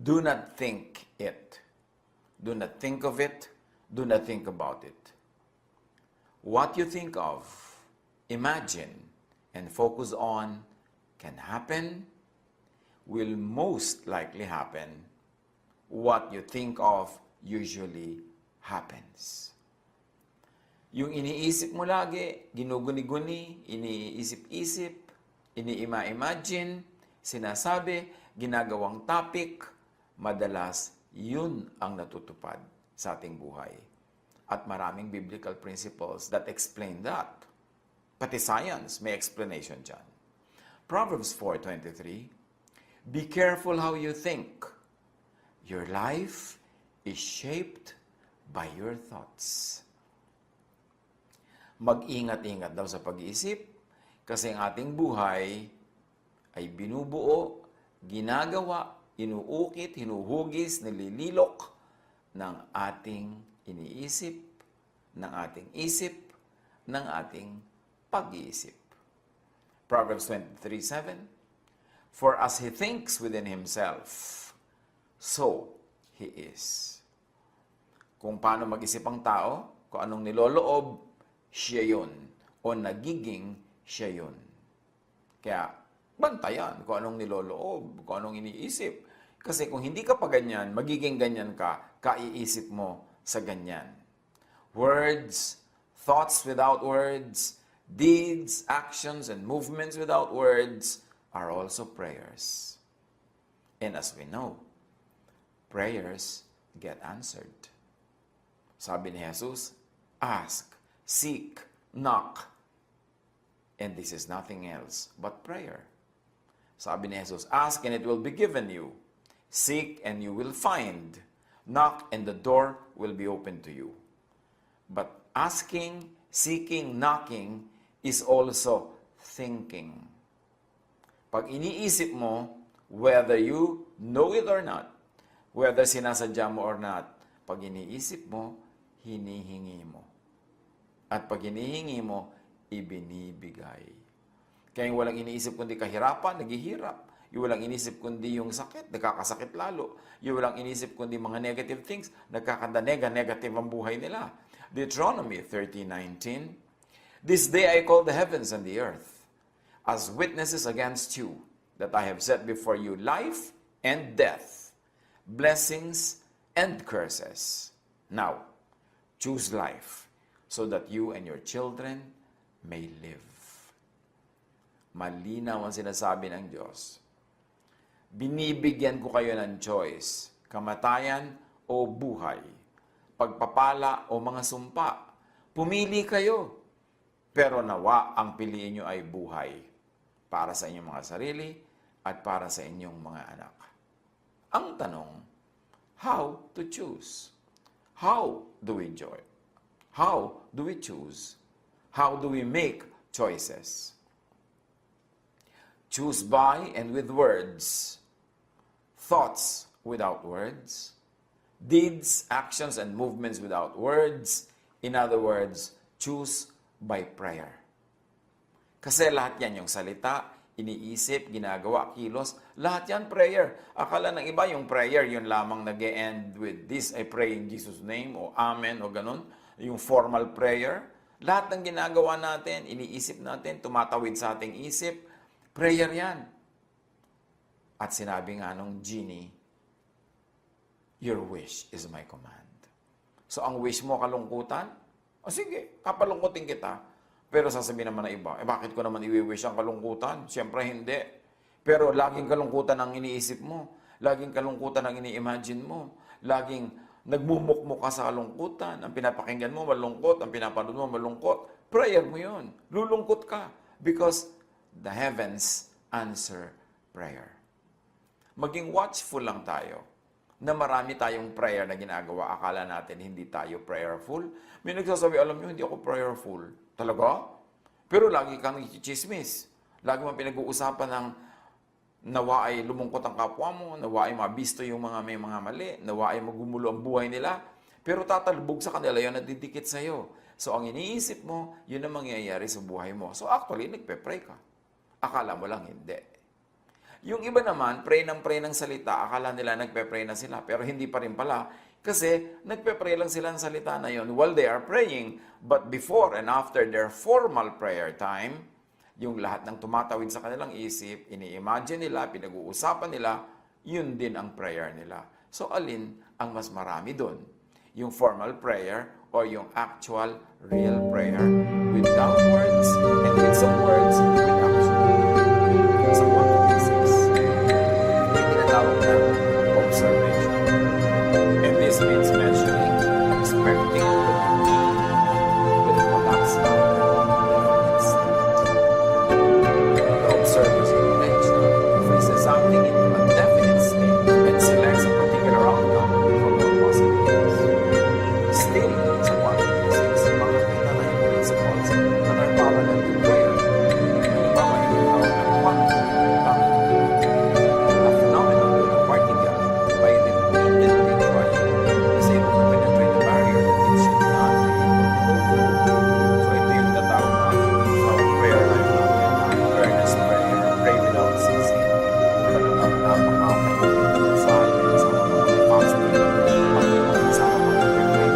Do not think it. Do not think of it. Do not think about it. What you think of, imagine, and focus on can happen, will most likely happen. What you think of usually happens. Yung iniisip mo lagi, ginuguni-guni, iniisip-isip, ini-imagine, sinasabi, ginagawang topic, madalas yun ang natutupad sa ating buhay. At maraming biblical principles that explain that. Pati science may explanation dyan. Proverbs 4:23, be careful how you think. Your life is shaped by your thoughts. Mag-ingat-ingat daw sa pag-iisip kasi ang ating buhay ay binubuo, ginagawa, inuukit, hinuhugis, nilililok ng ating iniisip, ng ating isip, ng ating pag-iisip. Proverbs 23:7, for as he thinks within himself, so he is. Kung paano mag-isip ang tao, kung anong niloloob, siya yun. O nagiging siya yun. Kaya, bantayan kung anong niloloob, kung anong iniisip. Kasi kung hindi ka pa ganyan, magiging ganyan ka, kaiisip mo sa ganyan. Words, thoughts without words, deeds, actions, and movements without words are also prayers. And as we know, prayers get answered. Sabi ni Jesus, ask, seek, knock. And this is nothing else but prayer. Sabi ni Jesus, ask and it will be given you. Seek and you will find. Knock and the door will be open to you. But asking, seeking, knocking is also thinking. Pag iniisip mo, whether you know it or not, whether sinasadya mo or not, pag iniisip mo, hinihingi mo. At pag hinihingi mo, ibinibigay. Kaya yung walang iniisip kundi kahirapan, naghihirap. Yung walang iniisip kundi yung sakit, nagkakasakit lalo. Yung walang iniisip kundi mga negative things, nagkakanda-negative ang buhay nila. Deuteronomy 30:19, this day I call the heavens and the earth as witnesses against you, that I have set before you life and death, blessings and curses. Now, choose life, so that you and your children may live. Malinaw ang sinasabi ng Diyos. Binibigyan ko kayo ng choice, kamatayan o buhay, pagpapala o mga sumpa. Pumili kayo, pero nawa ang piliin nyo ay buhay para sa inyong mga sarili at para sa inyong mga anak. Ang tanong, how to choose? How do we join? How do we choose? How do we make choices? Choose by and with words, thoughts without words, deeds, actions, and movements without words. In other words, choose by prayer. Kasi lahat yan, yung salita, iniisip, ginagawa, kilos, lahat yan prayer. Akala ng iba yung prayer, yun lamang nag-e-end with this, I pray in Jesus' name, o amen, o ganun. Yung formal prayer. Lahat ng ginagawa natin, iniisip natin, tumatawid sa ating isip, prayer yan. At sinabi nga nung genie, your wish is my command. So ang wish mo kalungkutan? O sige, kapalungkutin kita. Pero sasabihin naman na iba, bakit ko naman i-wish ang kalungkutan? Siyempre hindi. Pero laging kalungkutan ang iniisip mo. Laging kalungkutan ang ini-imagine mo. Laging nagmumukmuk ka sa kalungkutan. Ang pinapakinggan mo malungkot, ang pinapanood mo malungkot. Prayer mo yun. Lulungkot ka. Because the heavens answer prayer. Maging watchful lang tayo na marami tayong prayer na ginagawa. Akala natin hindi tayo prayerful. May nagsasabi, alam nyo, hindi ako prayerful. Talaga? Pero lagi kang chismis. Lagi mo pinag-uusapan ng nawa ay lumungkot ang kapwa mo, nawa ay mabisto yung mga may mga mali, nawa ay magumulo ang buhay nila. Pero tatalbog sa kanila yun at didikit sa'yo. So ang iniisip mo, yun ang mangyayari sa buhay mo. So actually, nagpe-pray ka. Akala mo lang hindi. Yung iba naman, pray ng salita, akala nila nagpe-pray na sila, pero hindi pa rin pala. Kasi nagpe-pray lang sila ng salita na yon while they are praying. But before and after their formal prayer time, yung lahat ng tumatawid sa kanilang isip, ini-imagine nila, pinag-uusapan nila, yun din ang prayer nila. So alin ang mas marami doon? Yung formal prayer or yung actual, real prayer without words and with some words, with action. Sa 1:26, may tinatawag na observation. And this means mentioning, expecting, with a collapse the observer's intention freezes something into a definite state and selects a particular outcome from all possibilities. Still, sa 1:26, makakita na yung principles that are parallel to prayer. Halimbawa, yung tawag na quantum, a phenomenon with a particle by repeatedly trying is able to penetrate the barrier that it should not be able to go through. So ito yung tatawag na sa prayer life natin na earnest prayer, pray without ceasing. Talagang napaka-effective sa atin sa mga fasting, pag-iwan sa mga pag-pray.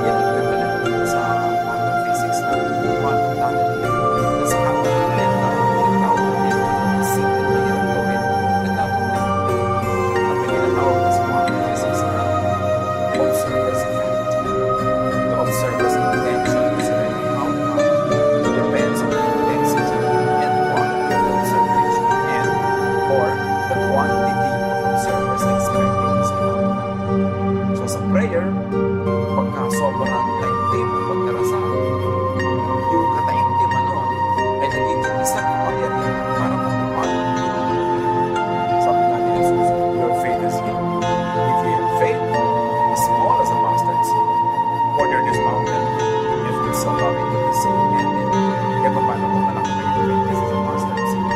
Yan ang equivalent sa quantum physics na quantum tunneling. Na sa habang lenta, tinatawag natin na simple na hirap gawin, nagtatong na. At may tinatawag na sa quantum physics na observer's effect. The observer's intention is an outcome. It depends on the intensity and quality of the observation and or the quantity of observers expecting the same outcome. So sa prayer, pagka sobrang taimtim, pagdarasal, yung kataimtiman nun ay nagiging isang kapangyarihan para matupad yung pinag-pray. Sabi nga ni Jesus, your faith is healed. If you have faith as small as a mustard seed, order this mountain, if it's so loving to the sea, and then, kaya paano kung malaki na yung faith as a mustard seed?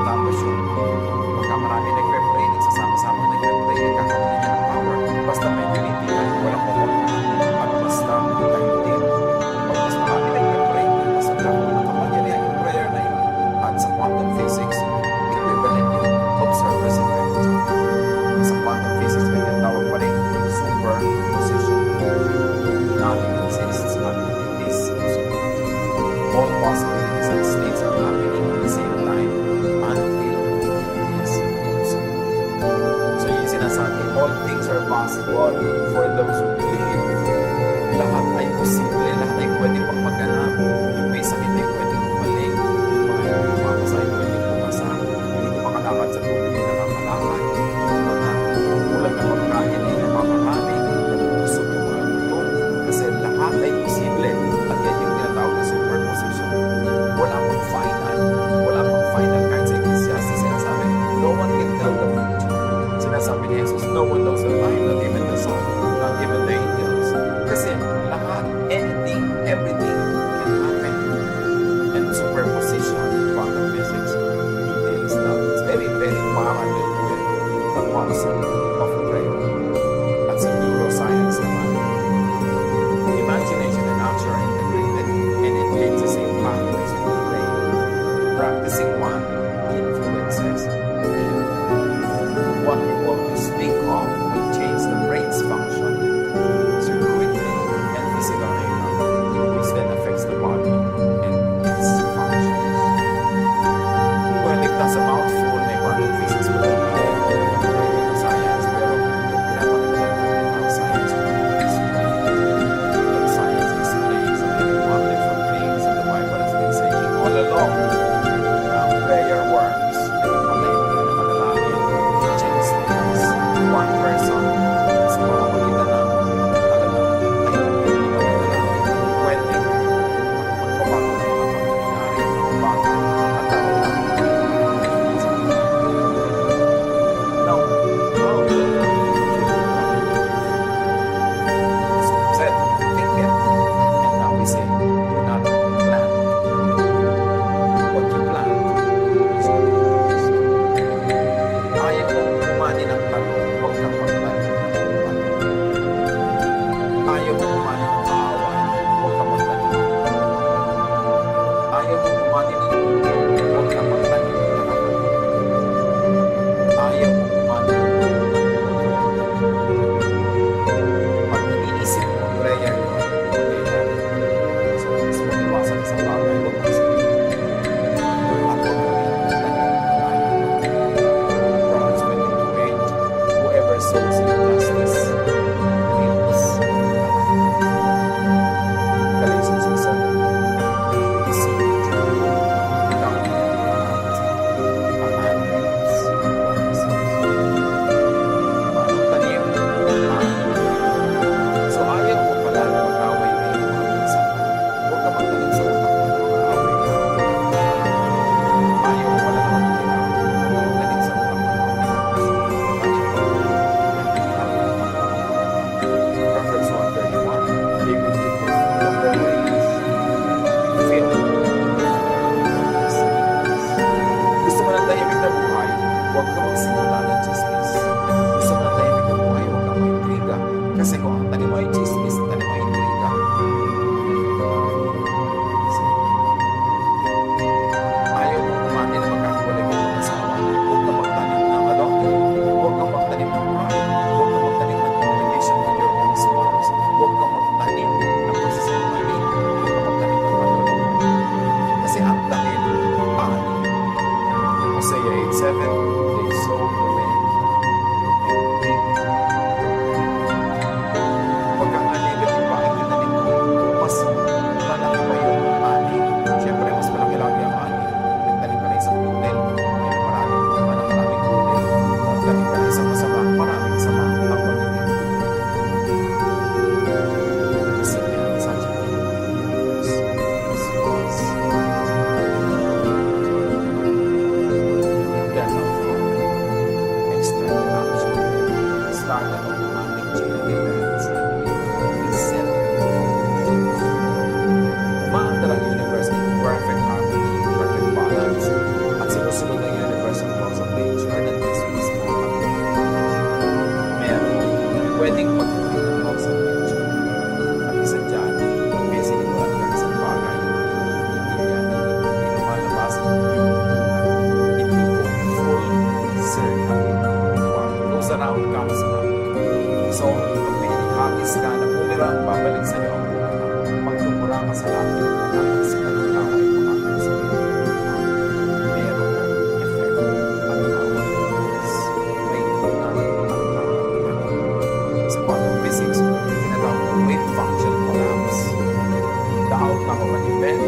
Tapos yung pagka marami nagpe-pray, nagsasama-sama nagpe-pray, nagkakaroon niya ng power. Basta may unity at walang kukunta. At basta taimtim. Pag mas marami nagpe-pray, mas nakapangyarihan yung prayer na yun. At sa quantum physics, equivalent yung observer's effect. Sa quantum physics, may tinatawag pa rin superposition. Nothing exists until it is observed. All possibilities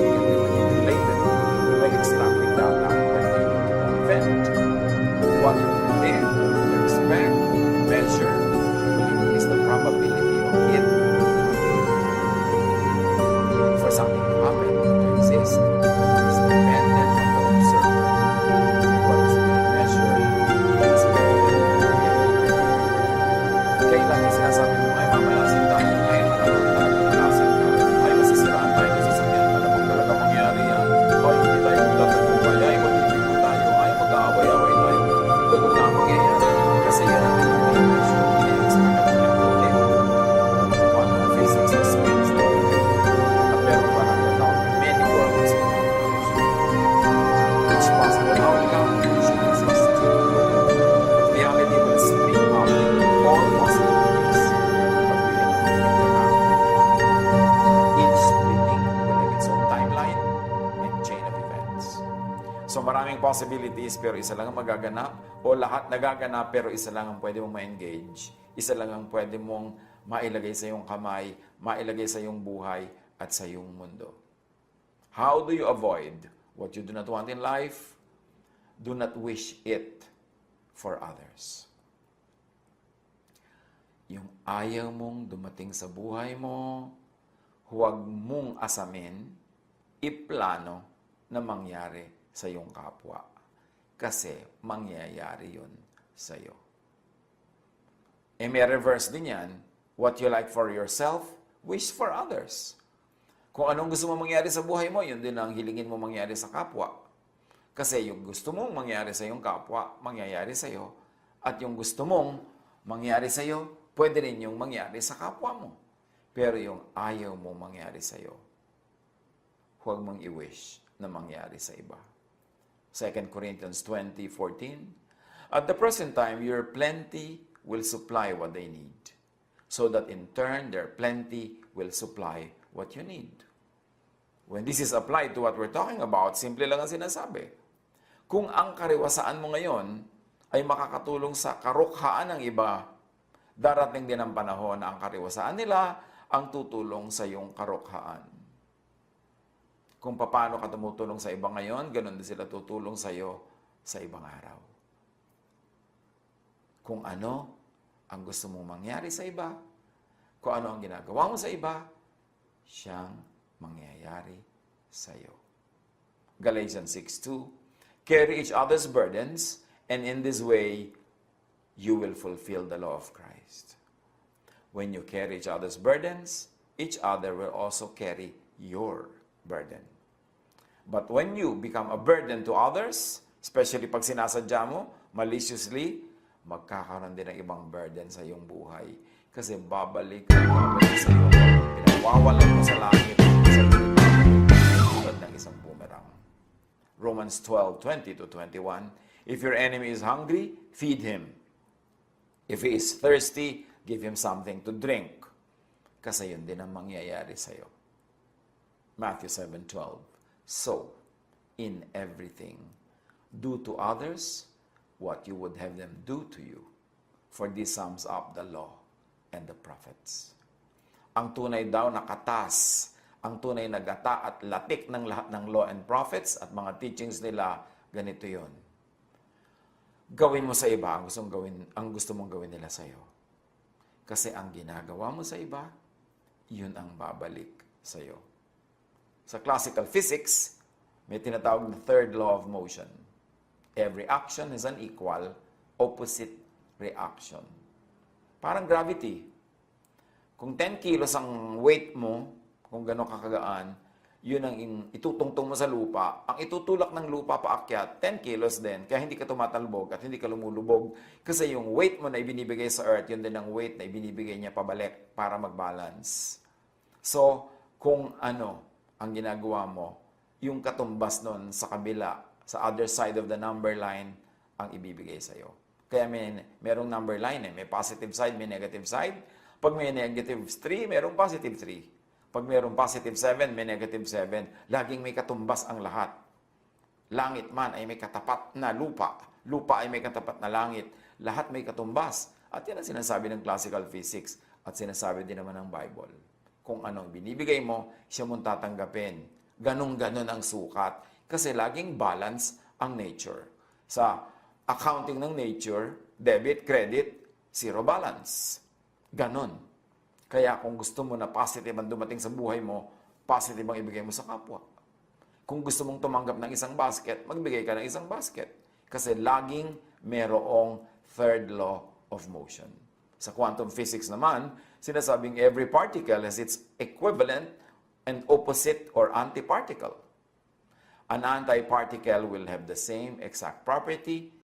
can be manipulated by extracting data pertaining to the event. What you predict, expect, measure will increase the probability of it for something to happen or to exist. Is dependent on the observer. What is being measured is kailan yung sinasabi mo, ay mamalasin tayo, ay malamang talaga malasin ka, ay masasiraan tayo sa sasakyan, malamang talaga mangyari yan, ay hindi tayo magtatagumpay, ay magbibigo tayo, ay mag-aaway-away tayo. Ganun na ang mangyayari. Kasi yan ang measure, ini-expect at pinag-ulit. Paano ang physics explains that? At meron pa ng tatawag, many worlds of calculation. Each possible outcome should exist. Reality will split out all possibilities, but we cannot interact. Each splitting will have its own timeline and chain of events. So maraming possibilities pero isa lang ang magaganap o lahat nagaganap pero isa lang ang pwede mong ma-engage. Isa lang ang pwede mong mailagay sa iyong kamay, mailagay sa iyong buhay at sa iyong mundo. How do you avoid what you do not want in life? Do not wish it for others. Yung ayaw mong dumating sa buhay mo, huwag mong asamin, iplano na mangyari sa iyong kapwa. Kasi mangyayari yun sa iyo. May reverse din yan. What you like for yourself, wish for others. Kung anong gusto mo mangyari sa buhay mo, yun din ang hilingin mo mangyari sa kapwa. Kasi yung gusto mong mangyari sa iyong kapwa, mangyayari sa iyo. At yung gusto mong mangyari sa iyo, pwede rin yung mangyari sa kapwa mo. Pero yung ayaw mo mangyari sa iyo, huwag mong i-wish na mangyari sa iba. 2 Corinthians 20:14, at the present time, your plenty will supply what they need, so that in turn, their plenty will supply what you need. When this is applied to what we're talking about, simple lang ang sinasabi. Kung ang kariwasaan mo ngayon ay makakatulong sa karukhaan ng iba, darating din ang panahon na ang kariwasaan nila ang tutulong sa iyong karukhaan. Kung paano ka tumutulong sa iba ngayon, ganun din sila tutulong sa iyo sa ibang araw. Kung ano ang gusto mong mangyari sa iba, kung ano ang ginagawa mo sa iba, siyang mangyayari sa iyo. Galatians 6:2, carry each other's burdens, and in this way, you will fulfill the law of Christ. When you carry each other's burdens, each other will also carry your burden. But when you become a burden to others, especially pag sinasadya mo, maliciously, magkakaroon din ng ibang burden sa iyong buhay. Kasi babalik sa iyo. Pinawawalan mo sa langit sa tulad ng isang boomerang. Romans 12:20-21, if your enemy is hungry, feed him. If he is thirsty, give him something to drink. Kasi yun din ang mangyayari sa iyo. Matthew 7:12, so, in everything, do to others what you would have them do to you. For this sums up the law and the prophets. Ang tunay daw na katas, ang tunay na gata at latik ng lahat ng law and prophets at mga teachings nila, ganito yon. Gawin mo sa iba ang gusto mong gawin nila sa iyo. Kasi ang ginagawa mo sa iba, yun ang babalik sa iyo. Sa classical physics, may tinatawag na third law of motion. Every action has an equal opposite reaction. Parang gravity. Kung 10 kilos ang weight mo, kung gano'n kakagaan, yun ang itutungtong mo sa lupa. Ang itutulak ng lupa paakyat, 10 kilos din. Kaya hindi ka tumatalbog at hindi ka lumulubog. Kasi yung weight mo na ibinibigay sa earth, yun din ang weight na ibinibigay niya pabalik para mag-balance. So, kung ano ang ginagawa mo, yung katumbas nun sa kabila, sa other side of the number line, ang ibibigay sa'yo. Kaya merong number line May positive side, may negative side. Pag may negative 3, merong positive 3. Pag merong positive 7, may negative 7. Laging may katumbas ang lahat. Langit man ay may katapat na lupa. Lupa ay may katapat na langit. Lahat may katumbas. At yan ang sinasabi ng classical physics at sinasabi din naman ng Bible. Kung ano binibigay mo, siya mong tatanggapin. Ganon-ganon ang sukat. Kasi laging balance ang nature. Sa accounting ng nature, debit, credit, zero balance. Ganon. Kaya kung gusto mo na positive ang dumating sa buhay mo, positive ang ibigay mo sa kapwa. Kung gusto mong tumanggap ng isang basket, magbigay ka ng isang basket. Kasi laging merong third law of motion. Sa quantum physics naman, sinasabing every particle has its equivalent and opposite or antiparticle. An antiparticle will have the same exact property